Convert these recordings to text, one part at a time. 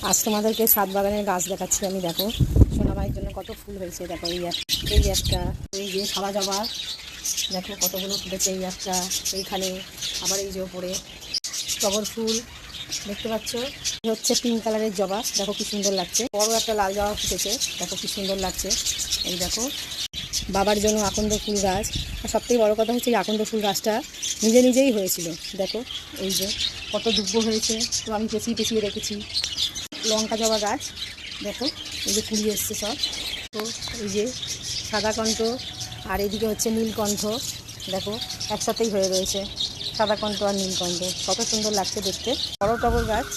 আজ তোমাদেরকে ছাদ বাগানের গাছ দেখাচ্ছি আমি। দেখো সোনামায়ের জন্য কত ফুল হয়েছে। দেখো এই একটা, এই যে সাদা জবা, দেখো কতগুলো ফুটেছে। এই একটা, এইখানে আবার এই যে ওপরে টগর ফুল দেখতে পাচ্ছ। হচ্ছে পিঙ্ক কালারের জবা, দেখো কি সুন্দর লাগছে। বড় একটা লাল জবা ফুটেছে, দেখো কি সুন্দর লাগছে। এই দেখো বাবার জন্য আকন্দ ফুল গাছ। আর সবথেকে বড় কথা হচ্ছে এই আকন্দ ফুল গাছটা নিজে নিজেই হয়েছিল। দেখো এই যে কত দুব্ব হয়েছে, তো আমি পেঁচিয়ে পেঁচিয়ে রেখেছি। লঙ্কা জবা গাছ, দেখো এই যে কুড়ি এসছে সব। তো এই যে সাদা কণ্ঠ, আর এদিকে হচ্ছে নীলকণ্ঠ, দেখো একসাথেই হয়ে রয়েছে সাদা কণ্ঠ আর নীলকণ্ঠ। কত সুন্দর লাগছে দেখতে। বড় টগর গাছ,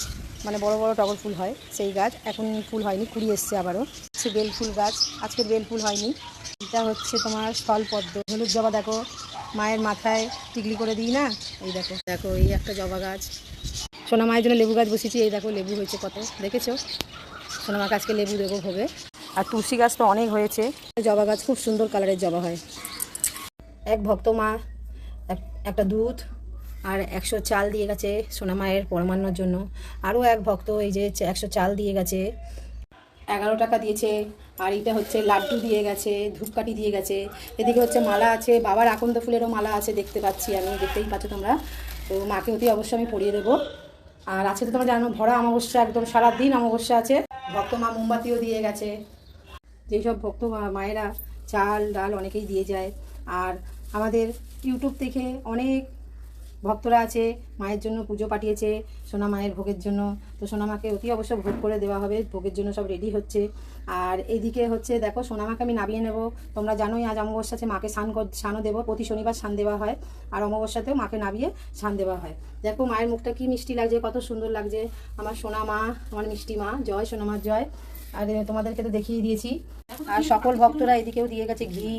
মানে বড় বড় টগর ফুল হয় সেই গাছ, এখন ফুল হয়নি, কুড়ি এসছে আবারও। হচ্ছে বেল ফুল গাছ, আজকের বেল ফুল হয়নি। এটা হচ্ছে তোমার স্থলপদ্ম। হলুদ জবা, দেখো মায়ের মাথায় টিকলি করে দিই না। এই দেখো, দেখো এই একটা জবা গাছ। সোনা মায়ের জন্য লেবু গাছ বসিয়েছি। এই দেখো লেবু হয়েছে কত, দেখেছো? সোনা মাকে আজকে লেবু দেবো ভোগে। আর তুলসী গাছ তো অনেক হয়েছে। জবা গাছ খুব সুন্দর কালারের জবা হয়। এক ভক্ত মা একটা দুধ আর 100 চাল দিয়ে গেছে সোনা মায়ের পরমান্নর জন্য। আরও এক ভক্ত এই যে 100 চাল দিয়ে গেছে, 11 টাকা দিয়েছে। আর এটা হচ্ছে লাড্ডু দিয়ে গেছে, ধূপকাঠি দিয়ে গেছে। এদিকে হচ্ছে মালা আছে, বাবার আকন্দ ফুলেরও মালা আছে, দেখতে পাচ্ছি আমি, দেখতেই পাচ্ছ তোমরা। তো মাকে অতি অবশ্যই আমি পরিয়ে দেবো। আর আজকে তো তোমরা জানো ভরা অমাবস্যা, একদম সারাদিন অমাবস্যা আছে। ভক্ত মা মোমবাতিও দিয়ে গেছে। যেসব ভক্ত মায়েরা চাল ডাল অনেকেই দিয়ে যায়। আর আমাদের ইউটিউব থেকে অনেক ভক্তরা আছে, মায়ের জন্য পুজো পাঠিয়েছে সোনা মায়ের ভোগের জন্য। তো সোনা মাকে অতি অবশ্য ভোগ করে দেওয়া হবে, ভোগের জন্য সব রেডি হচ্ছে। আর এদিকে হচ্ছে দেখো সোনা মাকে আমি নামিয়ে নেব। তোমরা জানোই আজ অমাবস্যা আছে, মাকে স্নানও দেবো। প্রতি শনিবার স্নান দেওয়া হয়, আর অমাবস্যাতেও মাকে নামিয়ে স্নান দেওয়া হয়। দেখো মায়ের মুখটা কি মিষ্টি লাগছে, কত সুন্দর লাগছে। আমার সোনা মা, আমার মিষ্টি মা, জয় সোনা মার জয়। আর তোমাদেরকে তো দেখিয়ে দিয়েছি। আর সকল ভক্তরা এদিকেও দিয়ে গেছে ঘি,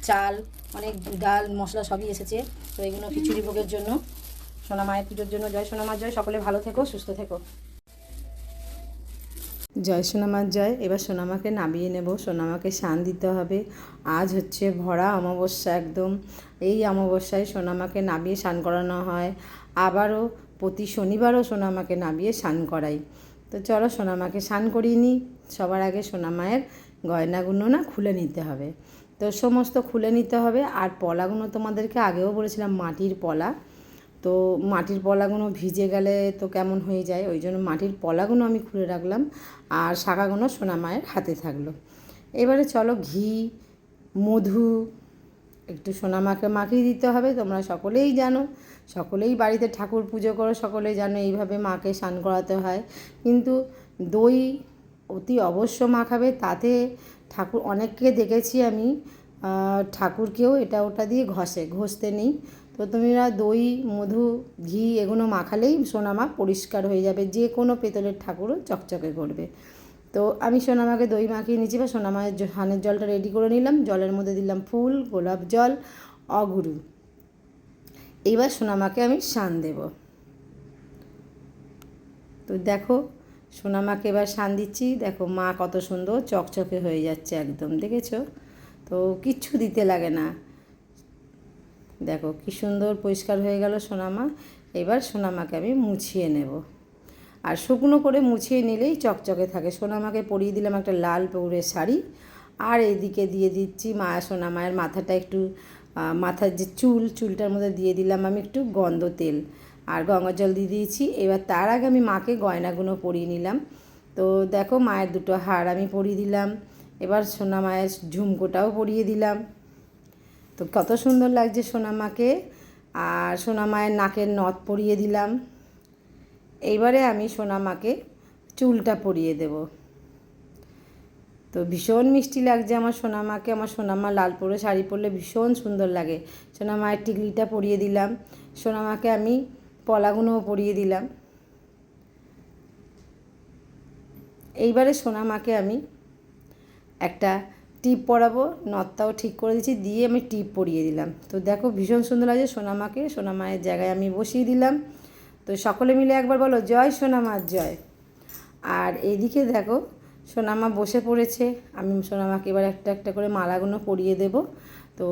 চাল, অনেক ডাল মশলা সবই এসেছে। তো এগুলো খিচুড়ি ভোগের জন্য, সোনা মায়ের পুজোর জন্য। জয় সোনা মার জয়। সকলে ভালো থেকো, সুস্থ থেকো। জয় সোনামার জয়। এবার সোনামাকে নামিয়ে নেব, সোনামাকে স্নান দিতে হবে। আজ হচ্ছে ভরা অমাবস্যা একদম। এই অমাবস্যায় সোনামাকে নামিয়ে স্নান করানো হয়। আবারও প্রতি শনিবারও সোনামাকে নামিয়ে স্নান করাই। তো চলো সোনামাকে স্নান করিয়ে নিই। সবার আগে সোনামায়ের গয়নাগুলো না খুলে নিতে হবে। তো সমস্ত খুলে নিতে হবে। আর পলাগুলো তোমাদেরকে আগেও বলেছিলাম মাটির পলা। তো মাটির পলাগুলো ভিজে গেলে তো কেমন হয়ে যায়, ওই জন্য মাটির পলাগুলো আমি খুলে রাখলাম। আর শাঁখাগুলো সোনা মায়ের হাতে থাকলো। এবারে চলো ঘি, মধু একটু সোনা মাকে মাখিয়ে দিতে হবে। তোমরা সকলেই জানো, সকলেই বাড়িতে ঠাকুর পুজো করো, সকলেই জানো এইভাবে মাকে স্নান করাতে হয়। কিন্তু দই অতি অবশ্য মাখাবে। তাতে ঠাকুর অনেককে দেখেছি আমি, ঠাকুরকেও এটা ওটা দিয়ে ঘষতে নেই। তো তোমরা দই, মধু, ঘি এগুলো মাখালেই সোনামা পরিষ্কার হয়ে যাবে, যে কোনো পেতলের ঠাকুরও চকচকে করবে। তো আমি সোনামাকে দই মাখিয়ে নিচ্ছি, বা সোনামায়ের স্নানের জলটা রেডি করে নিলাম। জলের মধ্যে দিলাম ফুল, গোলাপ জল, অগুরু। এইবার সোনামাকে আমি স্নান দেব। তো দেখো সোনামাকে এবার স্নান দিচ্ছি। দেখো মা কত সুন্দর চকচকে হয়ে যাচ্ছে একদম, দেখেছো? তো কিচ্ছু দিতে লাগে না। দেখো কি সুন্দর পরিষ্কার হয়ে গেল সোনামা। এবার সোনামাকে আমি মুছিয়ে নেব। আর শুকনো করে মুছিয়ে নিলেই চকচকে থাকে। সোনামাকে পরিয়ে দিলাম একটা লাল পৌরের শাড়ি। আর এদিকে দিয়ে দিচ্ছি সোনামায়ের মাথাটা একটু, মাথার যে চুলটার মধ্যে দিয়ে দিলাম আমি একটু গন্ধ তেল, আর গঙ্গা জল দিয়ে দিয়েছি। এবার তার আগে আমি মাকে গয়নাগুলো পরিয়ে নিলাম। তো দেখো মায়ের দুটো হার আমি পরিয়ে দিলাম। এবার সোনামায়ের ঝুমকোটাও পরিয়ে দিলাম। তো কত সুন্দর লাগছে সোনামাকে। আর সোনামায়ের নাকের নথ পরিয়ে দিলাম। এইবারে আমি সোনামাকে চুলটা পরিয়ে দেব। তো ভীষণ মিষ্টি লাগছে আমার সোনামাকে। আমার সোনামা লাল পরে শাড়ি পরলে ভীষণ সুন্দর লাগে। সোনামায়ের টিকলিটা পরিয়ে দিলাম। সোনামাকে আমি পলাগুলোও পরিয়ে দিলাম। এইবারে সোনামাকে আমি একটা টিপ পরাবো, নথটাও ঠিক করে দিচ্ছি, দিয়ে আমি টিপ পরিয়ে দিলাম। তো দেখো ভীষণ সুন্দর লাগছে সোনামাকে। সোনামায়ের জায়গায় আমি বসিয়ে দিলাম। তো সকলে মিলে একবার বলো জয় সোনামার জয়। আর এইদিকে দেখো সোনামা বসে পড়েছে। আমি সোনামাকে এবার একটা একটা করে মালাগুলো পরিয়ে দেব। তো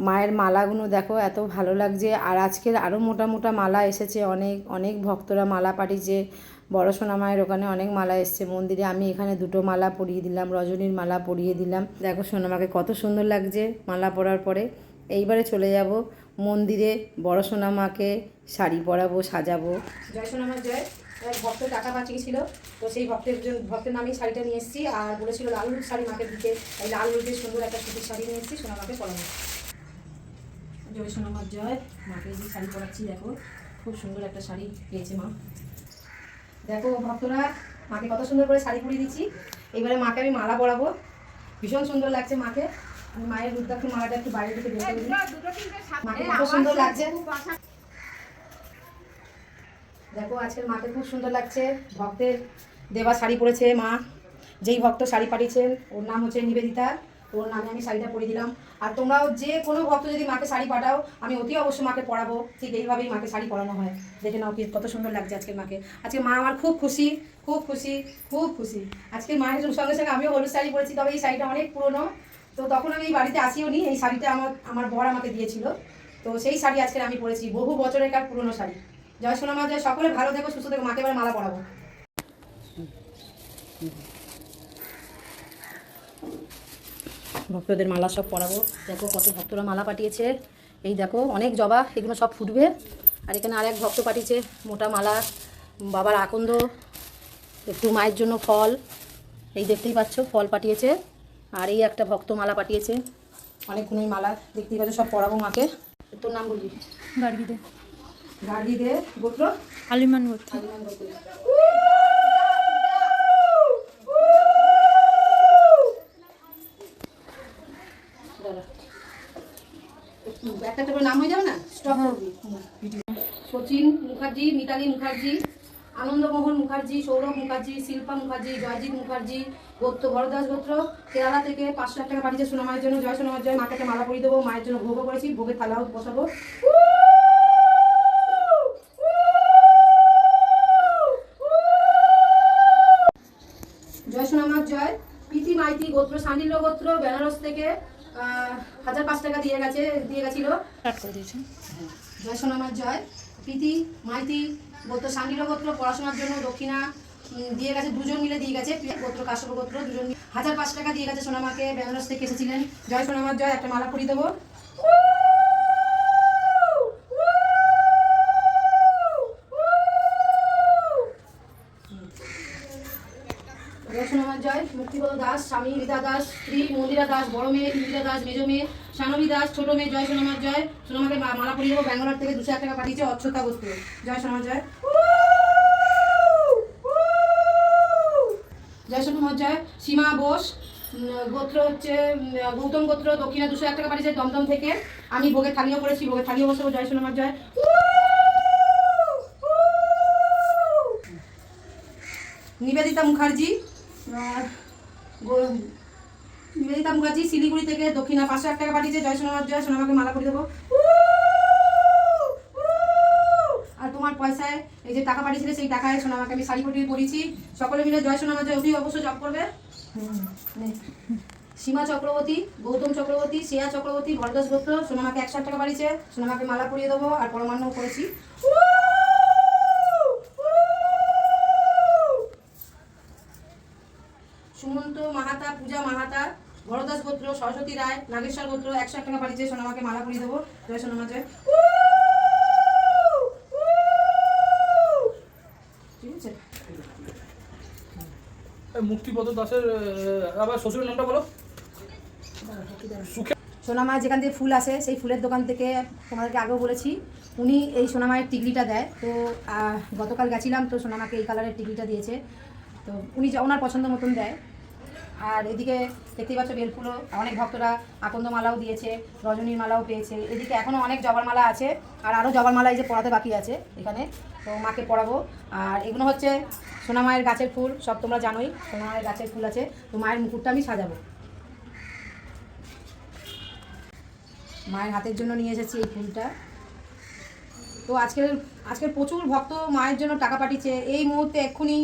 মায়ের মালাগুলো দেখো এত ভালো লাগছে। আর আজকের আরও মোটা মোটা মালা এসেছে, অনেক অনেক ভক্তরা মালা পাঠিয়েছে। বড় সোনা মায়ের ওখানে অনেক মালা এসছে মন্দিরে, আমি এখানে দুটো মালা পরিয়ে দিলাম, রজনীর মালা পরিয়ে দিলাম। দেখো সোনা মাকে কত সুন্দর লাগছে মালা পরার পরে। এইবারে চলে যাব মন্দিরে, বড় সোনা মাকে শাড়ি পরাবো, সাজাবো। জয় সোনা মা জয়। এক ভক্ত টাকা পাঠিয়েছিল, তো সেই ভক্তের নামে শাড়িটা নিয়ে এসেছি, আর বলেছিল লাল হলুদ শাড়ি মাকে দিতে, এই লাল হলুদের সুন্দর একটা সুতির শাড়ি নিয়ে এসেছি সোনা মাকে পরাবো। জয় সোনা মা জয়। মাকে যে শাড়ি পরাচ্ছি দেখো, খুব সুন্দর একটা শাড়ি পেয়েছে মা। দেখো ভক্তরা, মাকে কত সুন্দর করে শাড়ি পরিয়ে দিচ্ছি। এবারে মাকে আমি মালা পরাবো, ভীষণ সুন্দর লাগছে মাকে। আমি মায়ের রুদ্রাক্ষ মালাটা একটু বাইরে থেকে বের করে দিই, মাকে কত সুন্দর লাগছে। দেখো আজকের মাকে খুব সুন্দর লাগছে, ভক্তের দেওয়া শাড়ি পরেছে মা। যেই ভক্ত শাড়ি পাঠিয়েছেন ওর নাম হচ্ছে নিবেদিতা, ওর নামে আমি শাড়িটা পরিয়ে দিলাম। আর তোমরাও যে কোনো ভক্ত যদি মাকে শাড়ি পাঠাও, আমি অতি অবশ্যই মাকে পরাবো, ঠিক এইভাবেই মাকে শাড়ি পরানো হয়। দেখে নাও কি কত সুন্দর লাগছে আজকের মাকে। আজকে মা আমার খুব খুশি, খুব খুশি, খুব খুশি। আজকে মায়ের সঙ্গে সঙ্গে আমিও হলুদ শাড়ি পরেছি, তবে এই শাড়িটা অনেক পুরনো, তো তখন আমি এই বাড়িতে আসিও নি। এই শাড়িটা আমার বর আমাকে দিয়েছিল, তো সেই শাড়ি আজকে আমি পরেছি, বহু বছরের কার পুরনো শাড়ি। জয় সোনা মা জয়। সকলে ভালো থেকো, সুস্থ থেকো। মাকে এবার মালা পরাবো। ভক্তদের মালা সব পরাবো। দেখো কত ভক্তরা মালা পাঠিয়েছে, এই দেখো অনেক জবা, এগুলো সব ফুটবে। আর এখানে আরেক ভক্ত পাঠিয়েছে মোটা মালা, বাবার আকন্দ, একটু মায়ের জন্য ফল, এই দেখতেই পাচ্ছ ফল পাঠিয়েছে। আর এই একটা ভক্ত মালা পাঠিয়েছে, অনেকগুলোই মালা দেখতেই পাচ্ছ, সব পরাবো মাকে। তোর নাম বলবি? গার্গী দে। গার্গী দে, গোত্র আলিমান গোত্র। একটা একটা করে নাম হয়ে যাবে না, স্টপ করবি। সচিন মুখার্জি, মিতালি মুখার্জি, আনন্দমোহন মুখার্জি, সৌরভ মুখার্জি, শিল্পা মুখার্জি, জয়জিৎ মুখার্জি, গোত্র ভরদাস গোত্র, কেরালা থেকে 500 টাকা পাঠিয়েছে সোনা মায়ের জন্য। জয় সোনা মায়ের জয়। মাকে একটা মালা পরিয়ে দেবো, মায়ের জন্য ভোগও করেছি, ভোগের থালাও বসাবো। জয় সোনা মায়ের জয়। প্রীতি মাইতি গোত্র সান্ডিল্য গোত্র, বেনারস থেকে 1005 টাকা দিয়ে গেছিল। স্টার্ট করে দিয়েছেন। জয় সোনা মায়ের জয়। প্রীতি মাইতি গোত্র সান্ডিল্য গোত্র পড়াশোনার জন্য দক্ষিণা দিয়ে গেছে, দুজন মিলে দিয়ে গেছে। গোত্র কাশ্যপ গোত্র দুজন 1005 টাকা দিয়ে গেছে সোনামাকে, বেনারস থেকে এসেছিলেন। জয় সোনামার জয়। একটা মালা পরিয়ে দেবো। জয় সোনামার জয়। মুক্তিপদ দাস, স্বামী রীতা দাস, স্ত্রী মন্দিরা দাস, বড় মেয়ে ইন্দিরা দাস, মেজ মেয়ে সানবী দাস, ছোট মেয়ে। জয় সোনামার জয়। সোনামাকে মালা পরিয়ে দেবো। ব্যাঙ্গালোর থেকে 201 টাকা পাঠিয়েছে অচ্ছতা গোত্র। জয় সোনামার জয়। জয় সোনামার জয়। সীমা বোস গোত্র হচ্ছে গৌতম গোত্র, দক্ষিণা 201 টাকা পাঠিয়েছে দমদম থেকে। আমি ভোগের থালিও করেছি, ভোগের থালিও বসাবো। জয় সোনামার জয়। নিবেদিতা মুখার্জি, নিবেদিতা মুখার্জি শিলিগুড়ি থেকে দক্ষিণা 501 টাকা পাঠিয়েছে। জয় সোনামার জয়। সোনামাকে মালা করে দেবো। আর তোমার পয়সায় এই যে টাকা পাঠিয়েছিলে, সেই টাকায় সোনামাকে আমি শাড়ি পরিয়েছি। সকলে মিলে জয় সোনামার জয় অতি অবশ্যই জপ করবে। সীমা চক্রবর্তী, গৌতম চক্রবর্তী, শ্রেয়া চক্রবর্তী, ভরদাস গোত্র, সোনামাকে 160 টাকা পাঠিয়েছে। সোনামাকে মালা পরিয়ে দেবো আর পরমান্নও করেছি। সুমন্ত মাহাতা, পূজা মাহাতা, ভরদাস গোত্র, সরস্বতী রায়, নাগেশ্বর গোত্র 101 টাকা পাঠিয়েছে। সোনামাকে মালা পরিয়ে দেবো। জয় সোনামা জয়। ঠিক আছে। মুক্তিপদ দাসের আবার শ্বশুরের নামটা বলো। সোনামা যেখান থেকে ফুল আসে, সেই ফুলের দোকান থেকে তোমাদেরকে আগেও বলেছি, উনি এই সোনামায়ের টিকলিটা দেয়। তো গতকাল গেছিলাম, তো সোনামাকে এই কালারের টিকলিটা দিয়েছে। তো উনি ওনার পছন্দ মতন দেয়। আর এদিকে দেখতেই পাচ্ছ বেলফুলও অনেক ভক্তরা আকন্দ মালাও দিয়েছে, রজনীর মালাও পেয়েছে। এদিকে এখনও অনেক জবার মালা আছে, আর আরও জবার মালা এই যে পড়াতে বাকি আছে এখানে, তো মাকে পড়াবো। আর এগুলো হচ্ছে সোনামায়ের গাছের ফুল, সব তোমরা জানোই সোনামায়ের গাছের ফুল আছে। তো মায়ের মুকুটটা আমি সাজাবো। মায়ের হাতের জন্য নিয়ে এসেছি এই ফুলটা। তো আজকের প্রচুর ভক্ত মায়ের জন্য টাকা পাঠিয়েছে। এই মুহূর্তে এক্ষুনি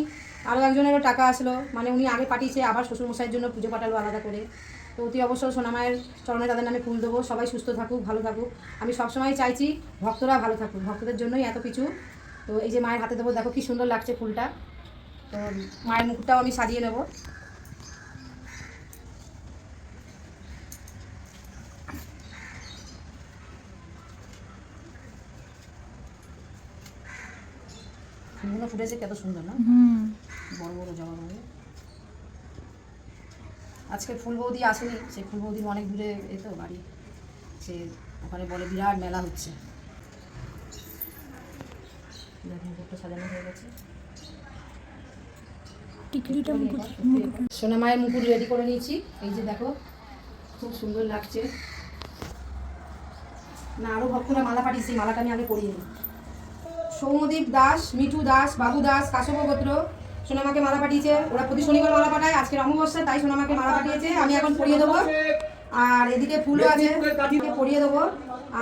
আরও একজনেরও টাকা আসলো, মানে উনি আগে পাঠিয়েছে, আবার শ্বশুরমশাইয়ের জন্য পুজো পাঠালো আলাদা করে। তো অতি অবশ্য সোনামায়ের চরণে তাদের নামে ফুল দেবো। সবাই সুস্থ থাকুক, ভালো থাকুক। আমি সবসময় চাইছি ভক্তরা ভালো থাকুক, ভক্তদের জন্যই এত কিছু। তো এই যে মায়ের হাতে দেবো, দেখো কি সুন্দর লাগছে ফুলটা। তো মায়ের মুকুটটাও আমি সাজিয়ে নেব। ফুলগুলো ফুটেছে কত সুন্দর না, বড় বড় জবা মানে। আজকে ফুল বৌদি আসেনি, সেই ফুল বৌদির অনেক দূরে এই তো বাড়ি, সে ওখানে বলে বিরাট মেলা হচ্ছে। মুকুটটা সাজানো হয়ে গেছে। টিকলিটা সোনা মায়ের মুকুট রেডি করে নিয়েছি, এই যে দেখো খুব সুন্দর লাগছে না। আরও ভক্তরা মালা পাঠিয়েছি, মালাটা আমি আগে পরিয়ে নিই। সৌমদীপ দাস, মিঠু দাস, বাবু দাস, কাশ্যপ গোত্র সোনামাকে মালা পাঠিয়েছে। ওরা প্রতি শনিবার মালা পাঠায়, আজকের অমাবস্যা তাই সোনামাকে মালা পাঠিয়েছে। আমি এখন পরিয়ে দেবো। আর এদিকে ফুলও আছে, পরিয়ে দেবো।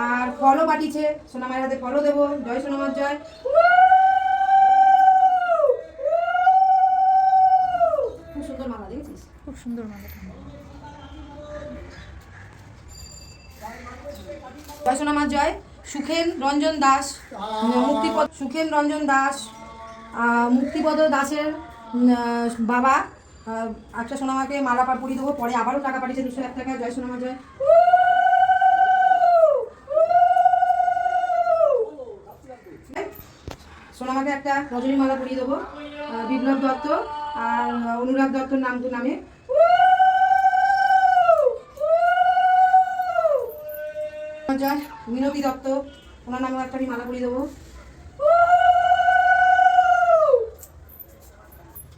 আর ফলও পাঠিয়েছে, সোনামায়ের হাতে ফলও দেবো। জয় সোনামার জয়। খুব সুন্দর মালা, দেখেছিস? খুব সুন্দর মালাটা। জয় সোনামার জয়। সুখেন রঞ্জন দাস, মুক্তিপদ সুখেন রঞ্জন দাস, মুক্তিপদ দাসের বাবা একটা সোনামাকে মালা পরিয়ে দেবো। পরে আবারও টাকা পাঠিয়েছে 201 টাকা। জয় সোনামার জয়। সোনামাকে একটা রজনী মালা পরিয়ে দেবো। বিপ্লব দত্ত আর অনুরাগ দত্তর নামে। জয়। মিনতি দত্ত, ওনার নামেও একটা আমি মালা পরিয়ে দেবো।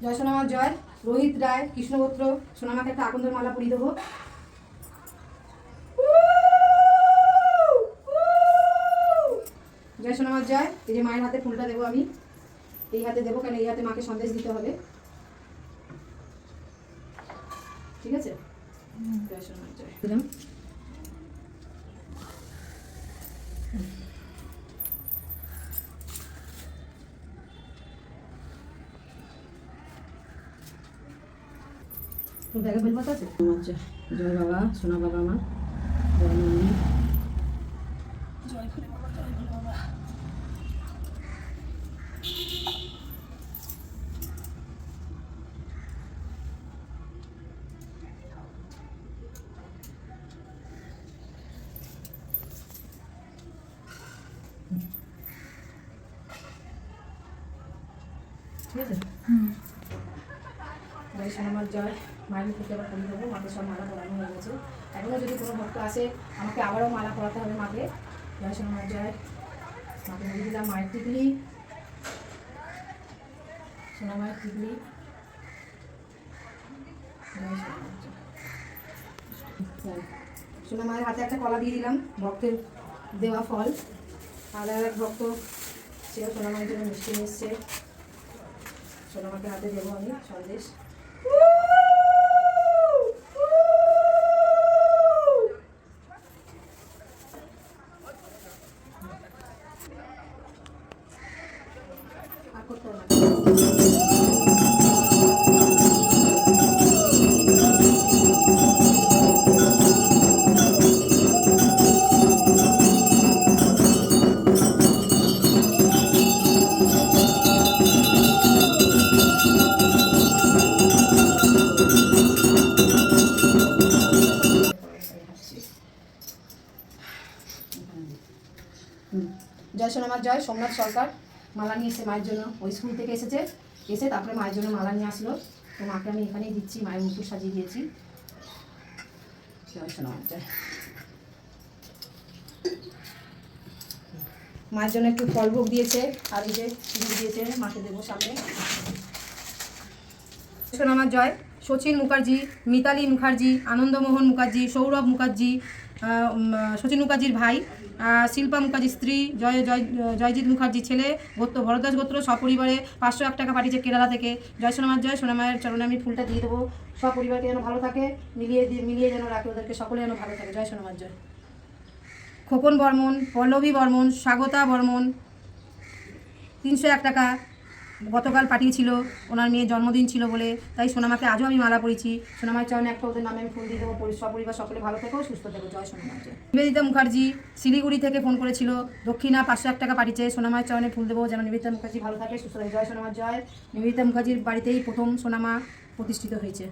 জয় সোনামার জয়। রোহিত রায়, কৃষ্ণগোত্র, সোনামাকে একটা আকন্দের মালা পরিয়ে দেবো। জয় সোনামার জয়। এই যে মায়ের হাতে ফুলটা দেবো আমি, এই হাতে দেবো, কেন এই হাতে মাকে সন্দেশ দিতে হবে, ঠিক আছে? জয় সোনামার জয়। দিলাম। তোর ব্যাগে বেলপাতা আছে? জয় বাবা, সোনা বাবা আমার, জয় মনি, জয় ভোলে বাবা, জয় ভোলে বাবা। ঠিক আছে? জয় সোনামার জয়। মায়ের মুখে আবার পরিয়ে দেবো। মাকে সব মালা পরানো হয়ে গেছে। এখনও যদি কোনো ভক্ত আসে আমাকে আবারও মালা পরাতে হবে মাকে। জয় সোনামার জয়। মাকে মুড়ি দিলাম মায়ের টিকলি, সোনা মায়ের টিকলি। জয় সোনামার জয়। সোনা মায়ের হাতে একটা কলা দিয়ে দিলাম, ভক্তের দেওয়া ফল। আর এক ভক্ত সেও সোনা মায়ের জন্য মিষ্টি নিয়ে এসছে, সোনামাকে হাতে দেবো আমি সন্দেশ। আর করতে হবে না। জয় সোনামার জয়। সোমনাথ সরকার মালা নিয়ে এসে মায়ের জন্য, ওই স্কুল থেকে এসে তারপরে মায়ের জন্য মালা নিয়ে আসলো। তো মাকে আমি এখানেই দিচ্ছি, মায়ের মুকুট সাজিয়ে দিয়েছি। জয় সোনামার জয়। মায়ের জন্য একটু ফল ভোগ দিয়েছে, আর এই যে ফুল দিয়েছে, মাকে দেবো সামনে। সোনামার জয়। শচীন মুখার্জি, মিতালি মুখার্জি, আনন্দমোহন মুখার্জি, সৌরভ মুখার্জি, শচীন মুখার্জির ভাই, শিল্পা মুখার্জির স্ত্রী, জয়জিৎ মুখার্জির ছেলে, গোত্র ভরদাস গোত্র, সপরিবারে 501 টাকা পাঠিয়েছে কেরালা থেকে। জয় সোনামার জয়। সোনামায়ের চরণে আমি ফুলটা দিয়ে দেবো। সপরিবারকে যেন ভালো থাকে, মিলিয়ে যেন রাখে ওদেরকে, সকলে যেন ভালো থাকে। জয় সোনামার জয়। খোকন বর্মন, পল্লবী বর্মন, স্বাগতা বর্মন 301 টাকা, গতকাল পাঠিয়েছিল, ওনার মেয়ের জন্মদিন ছিল বলে, তাই সোনামাকে আজও আমি মালা পরেছি। সোনামার চরণে একটা ওদের নামে আমি ফুল দিয়ে দেবো। সপরিবার সকলে ভালো থেকো, সুস্থ থেকো, জয় সোনামার জয়। নিবেদিতা মুখার্জি শিলিগুড়ি থেকে ফোন করেছিল, দক্ষিণা 501 টাকা পাঠিয়েছে। সোনামার চরণে ফুল দেবো যেন নিবেদিতা মুখার্জি ভালো থাকে, সুস্থ থাকে, জয় সোনামার জয়। নিবেদিতা মুখার্জির বাড়িতেই প্রথম সোনামা প্রতিষ্ঠিত হয়েছে।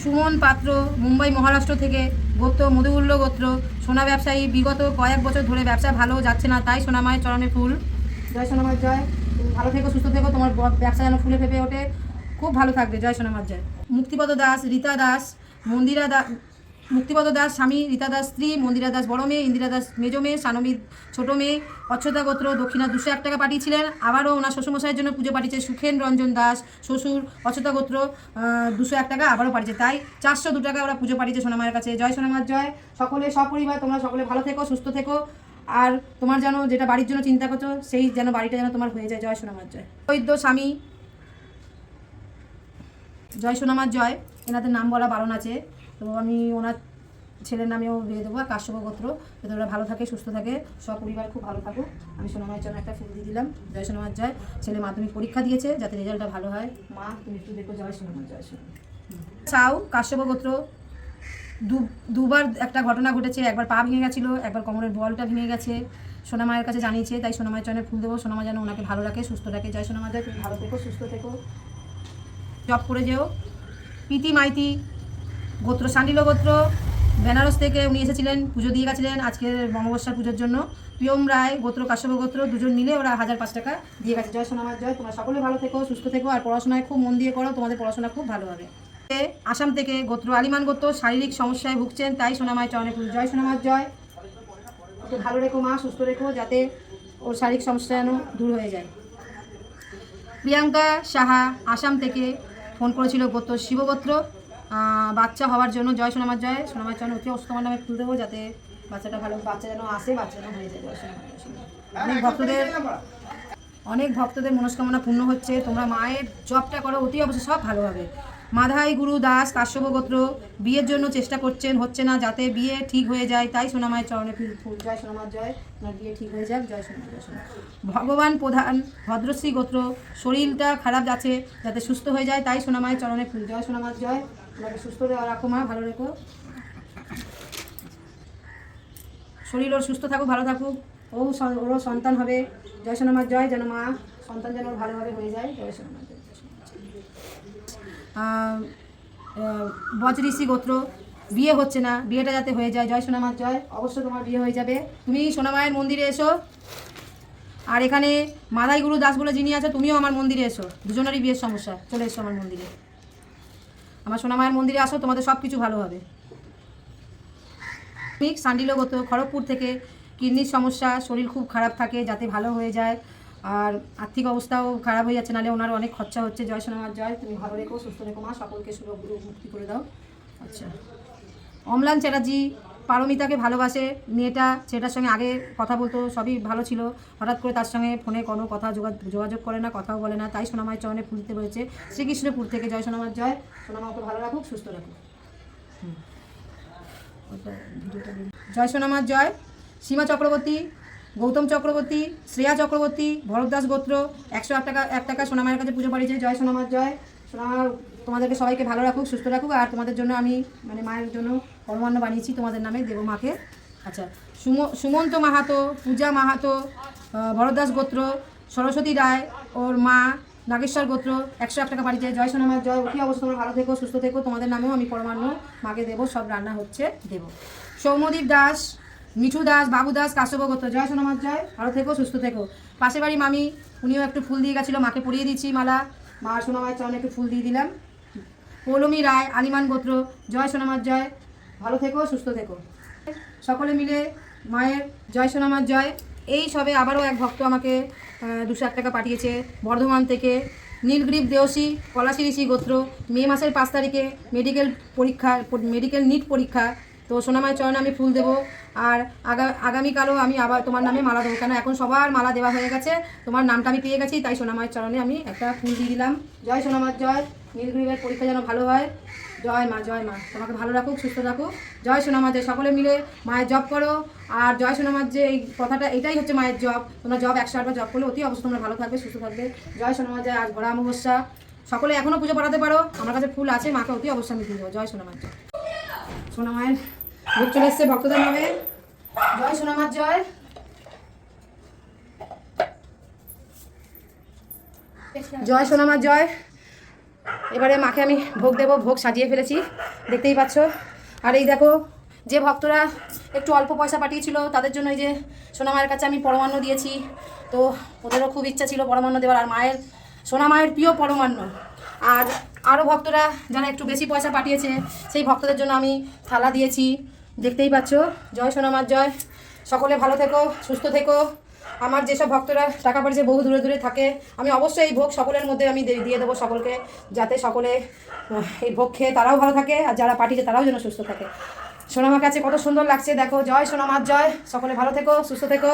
সুমন পাত্র মুম্বাই মহারাষ্ট্র থেকে, গোত্র মধুমূল্য গোত্র, সোনা ব্যবসায়ী, বিগত কয়েক বছর ধরে ব্যবসা ভালো যাচ্ছে না, তাই সোনামায়ের চরণে ফুল। জয় সোনামার জয়। তুমি ভালো থেকো, সুস্থ থেকো, তোমার ব্যবসা যেন ফুলে ফেপে ওঠে, খুব ভালো থাকবে, জয় সোনামার জয়। মুক্তিপদ দাস, রীতা দাস, মন্দিরা দাস, মুক্তিপদ দাস স্বামী, রীতা দাস স্ত্রী, মন্দিরা দাস বড় মেয়ে, ইন্দিরা দাস মেজো মেয়ে, সানবী ছোটো মেয়ে, অচ্ছতা গোত্র, দক্ষিণা 201 টাকা পাঠিয়েছিলেন। আবারও ওনার শ্বশুরমশাইয়ের জন্য পুজো পাঠিয়েছে সুখেন রঞ্জন দাস, শ্বশুর, অচ্ছতা গোত্র, 201 টাকা আবারও পাঠিয়েছে, তাই 402 টাকা ওরা পুজো পাঠিয়েছে সোনামায়ের কাছে, জয় সোনামার জয়। সকলে সপরিবার তোমরা সকলে ভালো থেকো, সুস্থ থেকো, আর তোমার যেন যেটা বাড়ির জন্য চিন্তা করছো সেই যেন বাড়িটা যেন তোমার হয়ে যায়, জয় সোনামার জয়। বৈদ্য স্বামী, জয় সোনামার জয়। এনাদের নাম বলা বারণ আছে, তো আমি ওনার ছেলের নামেও দিয়ে দেবো, কাশ্যপ গোত্র, যাতে ওরা ভালো থাকে, সুস্থ থাকে, সপরিবার খুব ভালো থাকুক। আমি সোনামায়ের জন্য একটা ফুল দিয়ে দিলাম, জয় সোনামার জয়। ছেলে মাধ্যমিক পরীক্ষা দিয়েছে, যাতে রেজাল্টটা ভালো হয়। মা তুমি একটু দেখো, জয় সোনামার জয়। সাউ কাশ্যপ গোত্র, দুবার একটা ঘটনা ঘটেছে, একবার পা ভেঙে গেছিলো, একবার কোমরের বলটা ভেঙে গেছে। সোনামায়ের কাছে জানিয়েছে, তাই সোনামায়ের চরণে ফুল দেবো, সোনামা যেন ওনাকে ভালো রাখে, সুস্থ রাখে, জয় সোনামার জয়। তুমি ভালো থেকো, সুস্থ থেকো, জব করে যেও। প্রীতি মাইতি গোত্র সান্ডিল গোত্র, বেনারস থেকে উনি এসেছিলেন, পুজো দিয়ে গেছিলেন আজকের অমাবস্যার পুজোর জন্য। প্রিয়ম রায় গোত্র কাশ্যপ গোত্র, দুজন মিলে ওরা 1005 টাকা দিয়ে গেছে, জয় সোনামার জয়। তোমরা সকলে ভালো থেকো, সুস্থ থেকো, আর পড়াশোনায় খুব মন দিয়ে করো, তোমাদের পড়াশোনা খুব ভালো হবে। আসাম থেকে গোত্র আলিমান গোত্র, শারীরিক সমস্যায় ভুগছেন, তাই সোনামায়ের চরণে ফুল, জয় সোনামার জয়। ওকে ভালো রেখো মা, সুস্থ রেখো, যাতে ওর শারীরিক সমস্যা যেন দূর হয়ে যায়। প্রিয়াঙ্কা সাহা আসাম থেকে ফোন করেছিল, গোত্র শিবগোত্র, বাচ্চা হওয়ার জন্য, জয় সোনামার জয়। সোনামার চরণে অতি অবশ্য তোমার নামে ফুল দেবো, যাতে বাচ্চাটা ভালো, বাচ্চা যেন আসে, বাচ্চা যেন হয়ে যায়, জয় সোনামার জয়। অনেক ভক্তদের মনস্কামনা পূর্ণ হচ্ছে, তোমরা মায়ের জপটা করো, অতি অবশ্যই সব ভালো হবে। মাধাই গুরু দাস কাশ্যপ গোত্র, বিয়ের জন্য চেষ্টা করছেন, হচ্ছে না, যাতে বিয়ে ঠিক হয়ে যায়, তাই সোনামায়ের চরণে ফুল, জয় সোনামার জয়। তোমার বিয়ে ঠিক হয়ে যাক, জয় সোনামার জয়। ভগবান প্রধান ভদ্রশ্রী গোত্র, শরীরটা খারাপ যাচ্ছে, যাতে সুস্থ হয়ে যায়, তাই সোনামায়ের চরণে ফুল, জয় সোনামার জয়। তোমাকে সুস্থ রাখো মা, ভালো রেখো, শরীর ওর সুস্থ থাকুক, ভালো থাকুক, ওরও সন্তান হবে, জয় সোনামার জয়। যেন মা সন্তান যেন ভালোভাবে হয়ে যায়, জয় সোনামার জয়। বজঋষি গোত্র, বিয়ে হচ্ছে না, বিয়েটা যাতে হয়ে যায়, জয় সোনামার জয়। অবশ্যই তোমার বিয়ে হয়ে যাবে, তুমি সোনামায়ের মন্দিরে এসো, আর এখানে মাধাই গুরু দাস বলে যিনি আছে, তুমিও আমার মন্দিরে এসো, দুজনেরই বিয়ের সমস্যা, চলে এসো আমার মন্দিরে, আমার সোনামায়ের মন্দিরে আসো, তোমাদের সব কিছু ভালো হবে। সান্ডিল গোত্র খড়গপুর থেকে, কিডনির সমস্যা, শরীর খুব খারাপ থাকে, যাতে ভালো হয়ে যায়, আর আর্থিক অবস্থাও খারাপ হয়ে যাচ্ছে, নাহলে ওনার অনেক খরচা হচ্ছে, জয় সোনামার জয়। তুমি ভালো রেখো, সুস্থ রেখো মা, সকলকে সুরগুলো মুক্তি করে দাও। আচ্ছা, অম্লান চ্যাটার্জি পারমিতাকে ভালোবাসে, মেয়েটা ছেলেটার সঙ্গে আগে কথা বলতো, সবই ভালো ছিল, হঠাৎ করে তার সঙ্গে ফোনে কোনো কথা যোগাযোগ করে না, কথাও বলে না, তাই সোনামায়ের চরণে ফুল দিতে বলেছে, শ্রীকৃষ্ণপুর থেকে, জয় সোনামার জয়। সোনামা ওকে ভালো রাখুক, সুস্থ রাখুক, জয় সোনামার জয়। সীমা চক্রবর্তী, গৌতম চক্রবর্তী, শ্রেয়া চক্রবর্তী, ভরতদাস গোত্র, 101 টাকা সোনামায়ের কাছে পুজো পাঠিয়েছে, জয় সোনামার জয়। সোনামা তোমাদেরকে সবাইকে ভালো রাখুক, সুস্থ রাখুক, আর তোমাদের জন্য আমি মায়ের জন্য পরমান্ন বানিয়েছি, তোমাদের নামে দেবো মাকে। আচ্ছা, সুমন্ত মাহাতো, পূজা মাহাতো, ভরতদাস গোত্র, সরস্বতী রায়, ওর মা নাগেশ্বর গোত্র, 101 টাকা পাঠিয়েছে, জয় সোনামার জয়। অতি অবশ্যই তোমরা ভালো থেকো, সুস্থ থেকো, তোমাদের নামেও আমি পরমান্ন মাকে দেবো, সব রান্না হচ্ছে দেবো। সৌম্যদীপ দাস, মিঠু দাস, বাবু দাস কাশ্যপ গোত্র, জয় সোনামার জয়। ভালো থেকো, সুস্থ থেকো। পাশের বাড়ি মামি, উনিও একটু ফুল দিয়ে গেছিলো, মাকে পরিয়ে দিচ্ছি মালা, মা সোনামায়ের চরণে একটু ফুল দিয়ে দিলাম। পৌলমী রায় আলিমান গোত্র, জয় সোনামার জয়। ভালো থেকো, সুস্থ থেকো, সকলে মিলে মায়ের জয় সোনামার জয়। এই সবে আবারও এক ভক্ত আমাকে 201 টাকা পাঠিয়েছে বর্ধমান থেকে। নীলগ্রীব দেওসী পলাশী ঋষি গোত্র, মে মাসের 5 তারিখে মেডিকেল নিট পরীক্ষা, তো সোনামায়ের চরণে আমি ফুল দেবো, আর আগামীকালও আমি আবার তোমার নামে মালা দেবো, কেন এখন সবার মালা দেওয়া হয়ে গেছে, তোমার নামটা আমি পেয়ে গেছি, তাই সোনামায়ের চরণে আমি একটা ফুল দিয়ে দিলাম, জয় সোনামার জয়। নীলগ্রীবের পরীক্ষা যেন ভালো হয়, জয় মা, জয় মা, তোমাকে ভালো রাখুক, সুস্থ রাখুক। জয় সোনা মা, যে সকলে মিলে মায়ের জব করো। আর জয় সোনা মার যে এই কথাটা, এটাই হচ্ছে মায়ের জব। তোমরা জব 108বার জব করলে অতি অবশ্যই তোমরা ভালো থাকবে, সুস্থ থাকবে। জয় সোনা মা, জয়। আজ ভরা অমাবস্যা, সকলে এখনও পুজো পাঠাতে পারো, আমার কাছে ফুল আছে, মাকে অতি অবশ্যই আমি দিয়ে দেবো। জয় সোনা মার জয়। সোনা মায়ের ভোগ চলে এসছে ভক্তদের নামে। জয় সোনা মার জয়। জয় সোনা মার জয়। এবারে মাকে আমি ভোগ দেবো, ভোগ সাজিয়ে ফেলেছি, দেখতেই পাচ্ছ। আর এই দেখো, যে ভক্তরা একটু অল্প পয়সা পাঠিয়েছিল তাদের জন্য এই যে সোনা মায়ের কাছে আমি পরমান্ন দিয়েছি। তো ওদেরও খুব ইচ্ছা ছিল পরমান্ন দেওয়ার, আর মায়ের, সোনা মায়ের প্রিয় পরমান্ন। আর আরও ভক্তরা যারা একটু বেশি পয়সা পাঠিয়েছে সেই ভক্তদের জন্য আমি থালা দিয়েছি, দেখতেই পাচ্ছ। জয় সোনা মার জয়। সকলে ভালো থেকো, সুস্থ থেকো। আমার যেসব ভক্তরা টাকা পাঠিয়েছে বহু দূরে দূরে থাকে, আমি অবশ্যই এই ভোগ সকলের মধ্যে আমি দিয়ে দেবো সকলকে, যাতে সকলে এই ভোগ খেয়ে তারাও ভালো থাকে, আর যারা পাঠিয়েছে তারাও যেন সুস্থ থাকে। সোনামার কাছে কত সুন্দর লাগছে দেখো। জয় সোনামার জয়। সকলে ভালো থেকো, সুস্থ থেকো।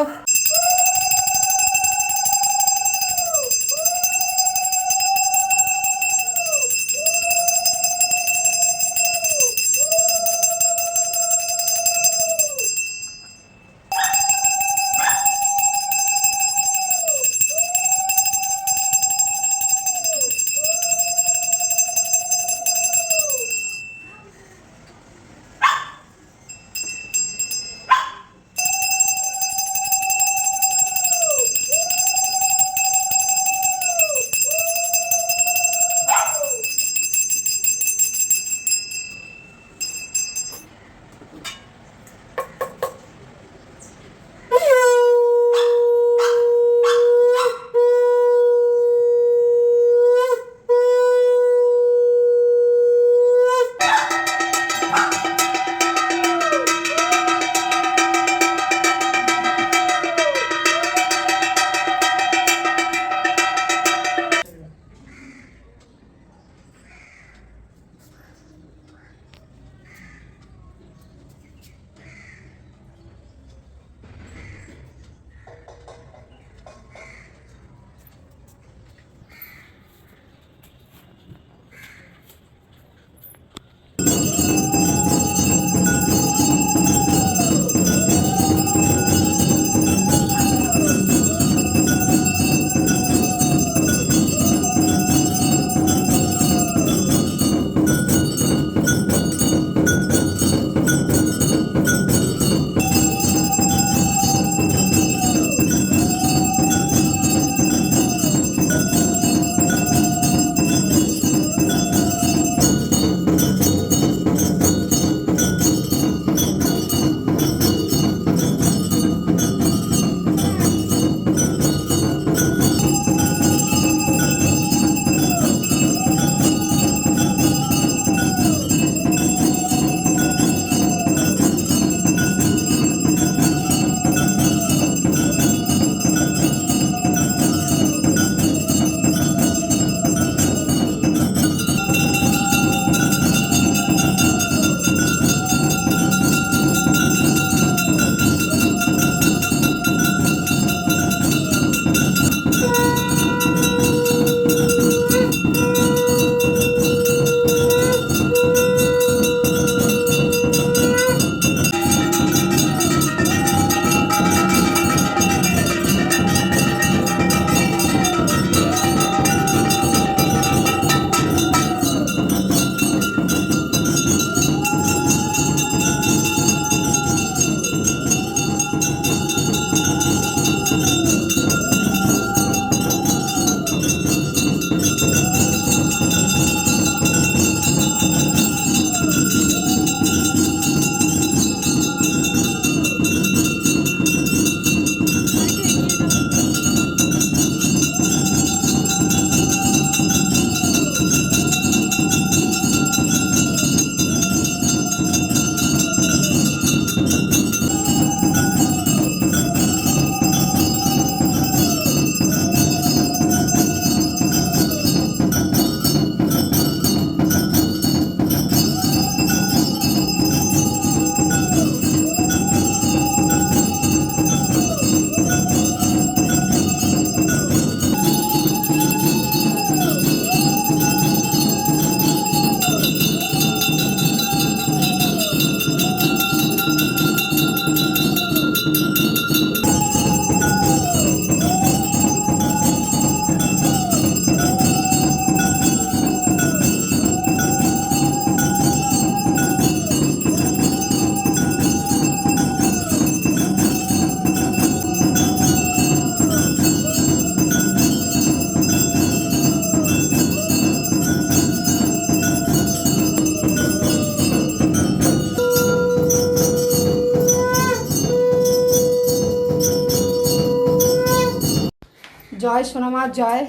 জয় সোনামা জয়।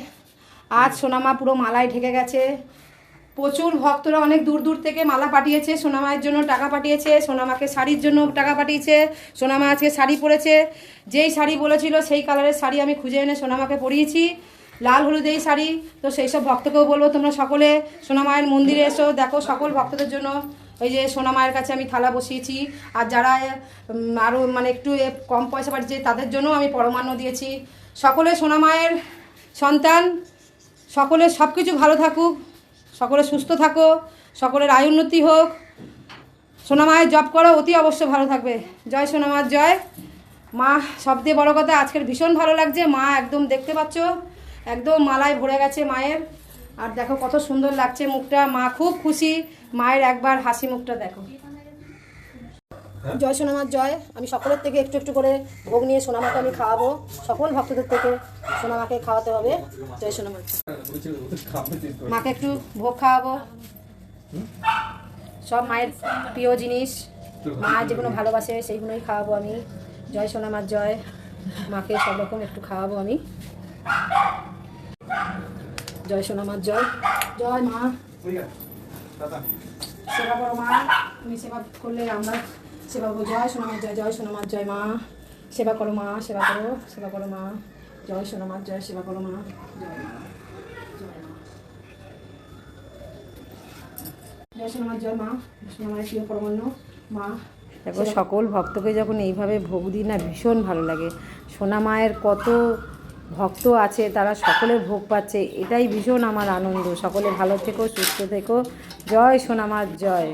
আজ সোনামা পুরো মালায় ঢেকে গেছে। প্রচুর ভক্তরা অনেক দূর দূর থেকে মালা পাঠিয়েছে, সোনামায়ের জন্য টাকা পাঠিয়েছে, সোনামাকে শাড়ির জন্য টাকা পাঠিয়েছে। সোনামা আজকে শাড়ি পরেছে, যেই শাড়ি বলেছিল সেই কালারের শাড়ি আমি খুঁজে এনে সোনামাকে পরিয়েছি, লাল হলুদ এই শাড়ি। তো সেই সব ভক্তকেও বলবো তোমরা সকলে সোনামায়ের মন্দিরে এসো, দেখো সকল ভক্তদের জন্য এই যে সোনামায়ের কাছে আমি থালা বসিয়েছি। আর যারা আরও মানে একটু কম পয়সা পাঠিয়েছে তাদের জন্য আমি পরমান্ন দিয়েছি। সকলে সোনামায়ের সন্তান, সকলে সব কিছু ভালো থাকুক, সকলে সুস্থ থাকো, সকলের আয় উন্নতি হোক। সোনামায়ের জপ করো, অতি অবশ্য ভালো থাকবে। জয় সোনামার জয়। মা সবচেয়ে বড় কথা আজকের ভীষণ ভালো লাগছে, মা একদম দেখতে পাচ্ছ একদম মালায় ভরে গেছে মায়ের। আর দেখো কত সুন্দর লাগছে মুখটা, মা খুব খুশি। মায়ের একবার হাসি মুখটা দেখো। জয় সোনামার জয়। আমি সকলের থেকে একটু একটু করে ভোগ নিয়ে সোনামাকে আমি খাওয়াবো, সকল ভক্তদের থেকে সোনামাকে খাওয়াতে হবে। জয় সোনামার জয়। মাকে একটু ভোগ খাওয়াবো, সব মায়ের প্রিয় জিনিস, মা যেগুলো ভালোবাসে সেইগুলোই খাওয়াবো আমি। জয় সোনামার জয়। মাকে সব রকম একটু খাওয়াবো আমি। জয় সোনামার জয়। জয় মা। সেবা করো মা, তুমি সেবা করলে আমরা সেবা করবো। জয় সোনামার জয়। জয় সোনামার জয়। মা সেবা করো, মা সেবা করো, সেবা করো মা। জয় সোনামার জয়। সেবা করো মা। জয় মা। জয় সোনামার জয়। মা সোনামায়ের প্রিয় পরমান্ন মা। দেখো সকল ভক্তকে যখন এইভাবে ভোগ দিই না ভীষণ ভালো লাগে। সোনামায়ের কত ভক্ত আছে, তারা সকলে ভোগ পাচ্ছে, এটাই ভীষণ আমার আনন্দ। সকলে ভালো থেকো, সুস্থ থেকো। জয় সোনামার জয়।